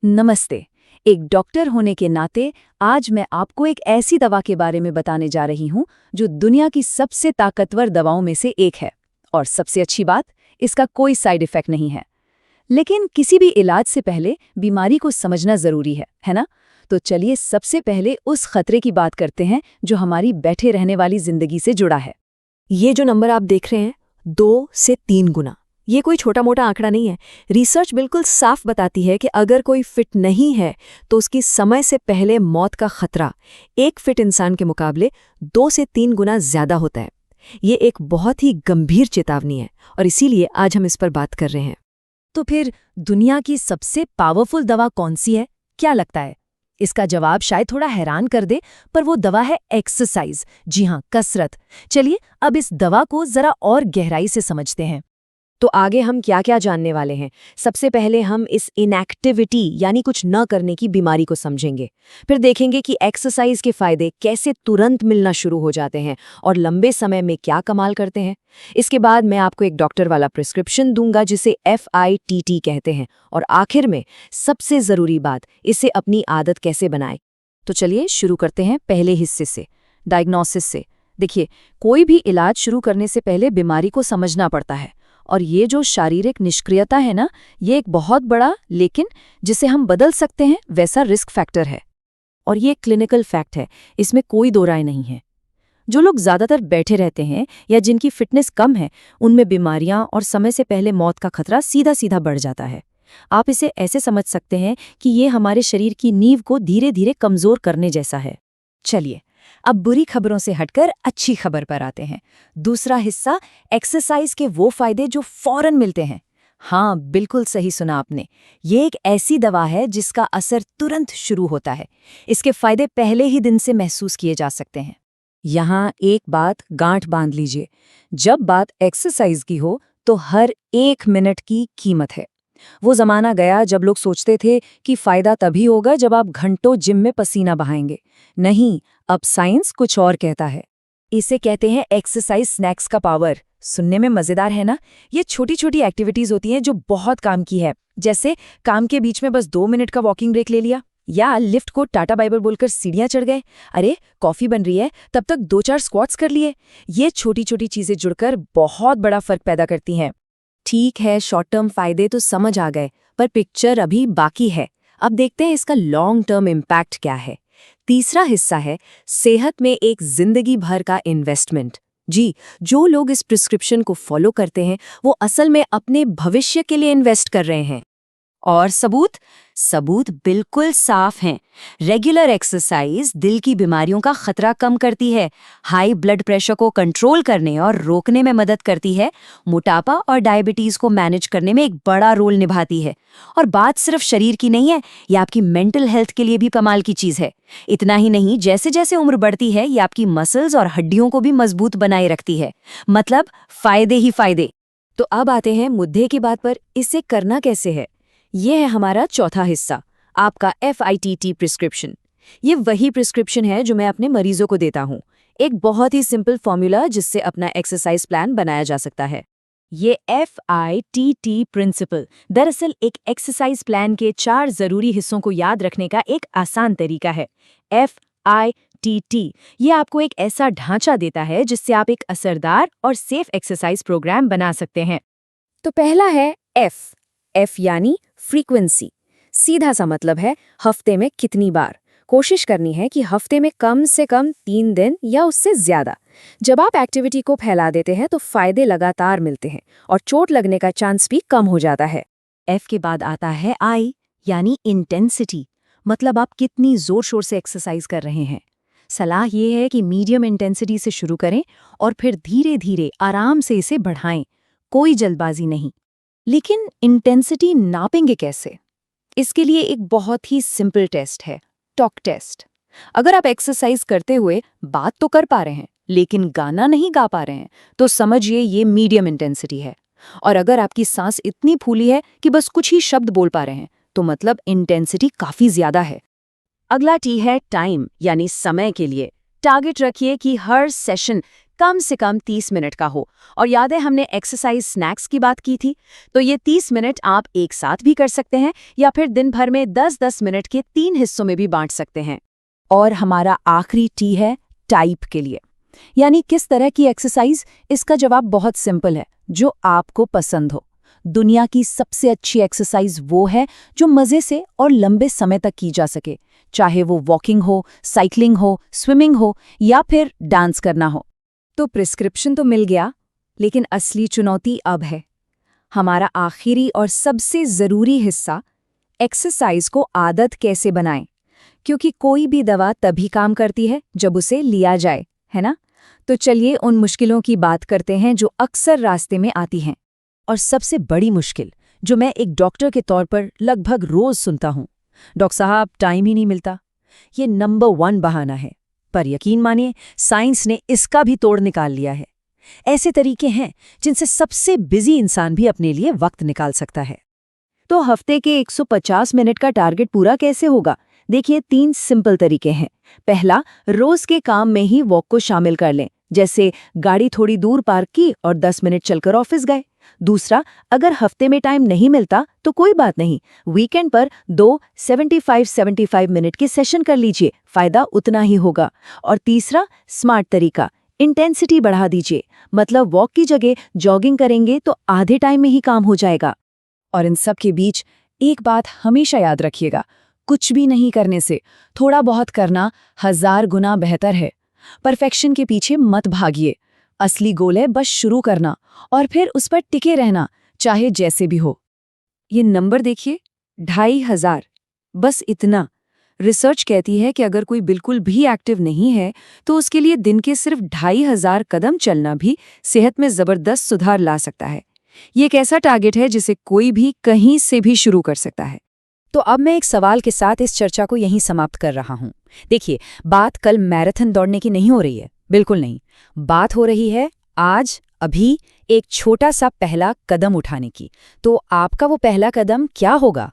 नमस्ते। एक डॉक्टर होने के नाते आज मैं आपको एक ऐसी दवा के बारे में बताने जा रही हूं जो दुनिया की सबसे ताकतवर दवाओं में से एक है। और सबसे अच्छी बात, इसका कोई साइड इफेक्ट नहीं है। लेकिन किसी भी इलाज से पहले बीमारी को समझना जरूरी है ना? तो चलिए सबसे पहले उस खतरे की बात करते हैं जो हमारी बैठे रहने वाली जिंदगी से जुड़ा है। ये जो नंबर आप देख रहे हैं, 2 से 3 गुना, ये कोई छोटा मोटा आंकड़ा नहीं है। रिसर्च बिल्कुल साफ बताती है कि अगर कोई फिट नहीं है तो उसकी समय से पहले मौत का खतरा एक फिट इंसान के मुकाबले 2 से 3 गुना ज्यादा होता है। ये एक बहुत ही गंभीर चेतावनी है और इसीलिए आज हम इस पर बात कर रहे हैं। तो फिर दुनिया की सबसे पावरफुल दवा कौन सी है? क्या लगता है? इसका जवाब शायद थोड़ा हैरान कर दे, पर वो दवा है एक्सरसाइज। जी हाँ, कसरत। चलिए अब इस दवा को जरा और गहराई से समझते हैं। तो आगे हम क्या क्या जानने वाले हैं? सबसे पहले हम इस इनएक्टिविटी यानी कुछ न करने की बीमारी को समझेंगे। फिर देखेंगे कि एक्सरसाइज के फायदे कैसे तुरंत मिलना शुरू हो जाते हैं और लंबे समय में क्या कमाल करते हैं। इसके बाद मैं आपको एक डॉक्टर वाला प्रिस्क्रिप्शन दूंगा जिसे FITT कहते हैं। और आखिर में सबसे जरूरी बात, इसे अपनी आदत कैसे बनाएं। तो चलिए शुरू करते हैं पहले हिस्से से, डायग्नोसिस से। देखिए, कोई भी इलाज शुरू करने से पहले बीमारी को समझना पड़ता है। और ये जो शारीरिक निष्क्रियता है ना, ये एक बहुत बड़ा, लेकिन जिसे हम बदल सकते हैं वैसा रिस्क फैक्टर है। और ये क्लिनिकल फैक्ट है, इसमें कोई दो राय नहीं है। जो लोग ज्यादातर बैठे रहते हैं या जिनकी फिटनेस कम है, उनमें बीमारियां और समय से पहले मौत का खतरा सीधा सीधा बढ़ जाता है। आप इसे ऐसे समझ सकते हैं कि ये हमारे शरीर की नींव को धीरे धीरे कमजोर करने जैसा है। चलिए अब बुरी खबरों से हटकर अच्छी खबर पर आते हैं। दूसरा हिस्सा, एक्सरसाइज के वो फायदे जो फौरन मिलते हैं। हाँ, बिल्कुल सही सुना आपने। ये एक ऐसी दवा है जिसका असर तुरंत शुरू होता है। इसके फायदे पहले ही दिन से महसूस किए जा सकते हैं। यहाँ एक बात गांठ बांध लीजिए, जब बात एक्सरसाइज की हो तो हर 1 मिनट की कीमत है। वो जमाना गया जब लोग सोचते थे कि फायदा तभी होगा जब आप घंटों जिम में पसीना बहाएंगे। नहीं, अब साइंस कुछ और कहता है। इसे कहते हैं एक्सरसाइज स्नैक्स का पावर। सुनने में मजेदार है ना? ये छोटी छोटी एक्टिविटीज होती हैं जो बहुत काम की है। जैसे काम के बीच में बस 2 मिनट का वॉकिंग ब्रेक ले लिया, या लिफ्ट को टाटा बाय बाय बोलकर सीढ़ियां चढ़ गए। अरे कॉफी बन रही है, तब तक 2-4 स्क्वाट्स कर लिए। ये छोटी छोटी चीजें जुड़कर बहुत बड़ा फर्क पैदा करती हैं। ठीक है, शॉर्ट टर्म फायदे तो समझ आ गए, पर पिक्चर अभी बाकी है। अब देखते हैं इसका लॉन्ग टर्म इम्पैक्ट क्या है। तीसरा हिस्सा है सेहत में एक जिंदगी भर का इन्वेस्टमेंट। जी, जो लोग इस प्रिस्क्रिप्शन को फॉलो करते हैं वो असल में अपने भविष्य के लिए इन्वेस्ट कर रहे हैं। और सबूत बिल्कुल साफ हैं। रेगुलर एक्सरसाइज दिल की बीमारियों का खतरा कम करती है, हाई ब्लड प्रेशर को कंट्रोल करने और रोकने में मदद करती है, मोटापा और डायबिटीज को मैनेज करने में एक बड़ा रोल निभाती है। और बात सिर्फ शरीर की नहीं है, ये आपकी मेंटल हेल्थ के लिए भी कमाल की चीज है। इतना ही नहीं, जैसे जैसे उम्र बढ़ती है ये आपकी मसल्स और हड्डियों को भी मजबूत बनाए रखती है। मतलब फायदे ही फायदे। तो अब आते हैं मुद्दे की बात पर, इसे करना कैसे है। ये है हमारा चौथा हिस्सा, आपका FITT प्रिस्क्रिप्शन। ये वही प्रिस्क्रिप्शन है जो मैं अपने मरीजों को देता हूँ। एक बहुत ही सिंपल फॉर्मूला जिससे अपना एक्सरसाइज प्लान बनाया जा सकता है। ये FITT प्रिंसिपल दरअसल एक एक्सरसाइज प्लान के 4 जरूरी हिस्सों को याद रखने का एक आसान तरीका है। FITT ये आपको एक ऐसा ढांचा देता है जिससे आप एक असरदार और सेफ एक्सरसाइज प्रोग्राम बना सकते हैं। तो पहला है F यानी फ्रीक्वेंसी। सीधा सा मतलब है हफ्ते में कितनी बार। कोशिश करनी है कि हफ्ते में कम से कम 3 दिन या उससे ज्यादा। जब आप एक्टिविटी को फैला देते हैं तो फायदे लगातार मिलते हैं और चोट लगने का चांस भी कम हो जाता है। F के बाद आता है I यानी इंटेंसिटी। मतलब आप कितनी जोर शोर से एक्सरसाइज कर रहे हैं। सलाह ये है कि मीडियम इंटेंसिटी से शुरू करें और फिर धीरे धीरे आराम से इसे बढ़ाएं। कोई जल्दबाजी नहीं। लेकिन इंटेंसिटी नापेंगे कैसे? इसके लिए एक बहुत ही सिंपल टेस्ट है, टॉक टेस्ट। अगर आप एक्सरसाइज करते हुए बात तो कर पा रहे हैं लेकिन गाना नहीं गा पा रहे हैं तो समझिए ये मीडियम इंटेंसिटी है। और अगर आपकी सांस इतनी फूली है कि बस कुछ ही शब्द बोल पा रहे हैं तो मतलब इंटेंसिटी काफी ज्यादा है। अगला T है टाइम यानी समय के लिए। टारगेट रखिए कि हर सेशन कम से कम 30 मिनट का हो। और याद है हमने एक्सरसाइज स्नैक्स की बात की थी, तो ये 30 मिनट आप एक साथ भी कर सकते हैं या फिर दिन भर में 10-10 मिनट के 3 हिस्सों में भी बांट सकते हैं। और हमारा आखिरी टी है टाइप के लिए, यानी किस तरह की एक्सरसाइज। इसका जवाब बहुत सिंपल है, जो आपको पसंद हो। दुनिया की सबसे अच्छी एक्सरसाइज वो है जो मजे से और लंबे समय तक की जा सके, चाहे वो वॉकिंग हो, साइकिलिंग हो, स्विमिंग हो या फिर डांस करना हो। तो प्रिस्क्रिप्शन तो मिल गया, लेकिन असली चुनौती अब है हमारा आखिरी और सबसे ज़रूरी हिस्सा, एक्सरसाइज को आदत कैसे बनाएं। क्योंकि कोई भी दवा तभी काम करती है जब उसे लिया जाए, है ना? तो चलिए उन मुश्किलों की बात करते हैं जो अक्सर रास्ते में आती हैं। और सबसे बड़ी मुश्किल जो मैं एक डॉक्टर के तौर पर लगभग रोज सुनता हूँ, डॉक्टर साहब टाइम ही नहीं मिलता। ये नंबर 1 बहाना है, पर यकीन मानिए साइंस ने इसका भी तोड़ निकाल लिया है। ऐसे तरीके हैं जिनसे सबसे बिजी इंसान भी अपने लिए वक्त निकाल सकता है। तो हफ्ते के 150 मिनट का टारगेट पूरा कैसे होगा? देखिए 3 सिंपल तरीके हैं। पहला, रोज के काम में ही वॉक को शामिल कर लें, जैसे गाड़ी थोड़ी दूर पार्क की और 10 मिनट चलकर ऑफिस गए। दूसरा, अगर हफ्ते में टाइम नहीं मिलता तो कोई बात नहीं, वीकेंड पर 2 75-75 मिनट के सेशन कर लीजिए, फायदा उतना ही होगा। और तीसरा, स्मार्ट तरीका, इंटेंसिटी बढ़ा दीजिए, मतलब वॉक की जगह जॉगिंग करेंगे तो आधे टाइम में ही काम हो जाएगा। और इन सब के बीच एक बात हमेशा याद रखिएगा, कुछ भी नहीं करने से थोड़ा बहुत करना 1000 गुना बेहतर है। परफेक्शन के पीछे मत भागिए, असली गोल है बस शुरू करना और फिर उस पर टिके रहना, चाहे जैसे भी हो। ये नंबर देखिए, 2500, बस इतना। रिसर्च कहती है कि अगर कोई बिल्कुल भी एक्टिव नहीं है तो उसके लिए दिन के सिर्फ 2500 कदम चलना भी सेहत में जबरदस्त सुधार ला सकता है। ये एक ऐसा टारगेट है जिसे कोई भी कहीं से भी शुरू कर सकता है। तो अब मैं एक सवाल के साथ इस चर्चा को यहीं समाप्त कर रहा हूं। देखिए, बात कल मैराथन दौड़ने की नहीं हो रही है, बिल्कुल नहीं। बात हो रही है आज, अभी एक छोटा सा पहला कदम उठाने की। तो आपका वो पहला कदम क्या होगा?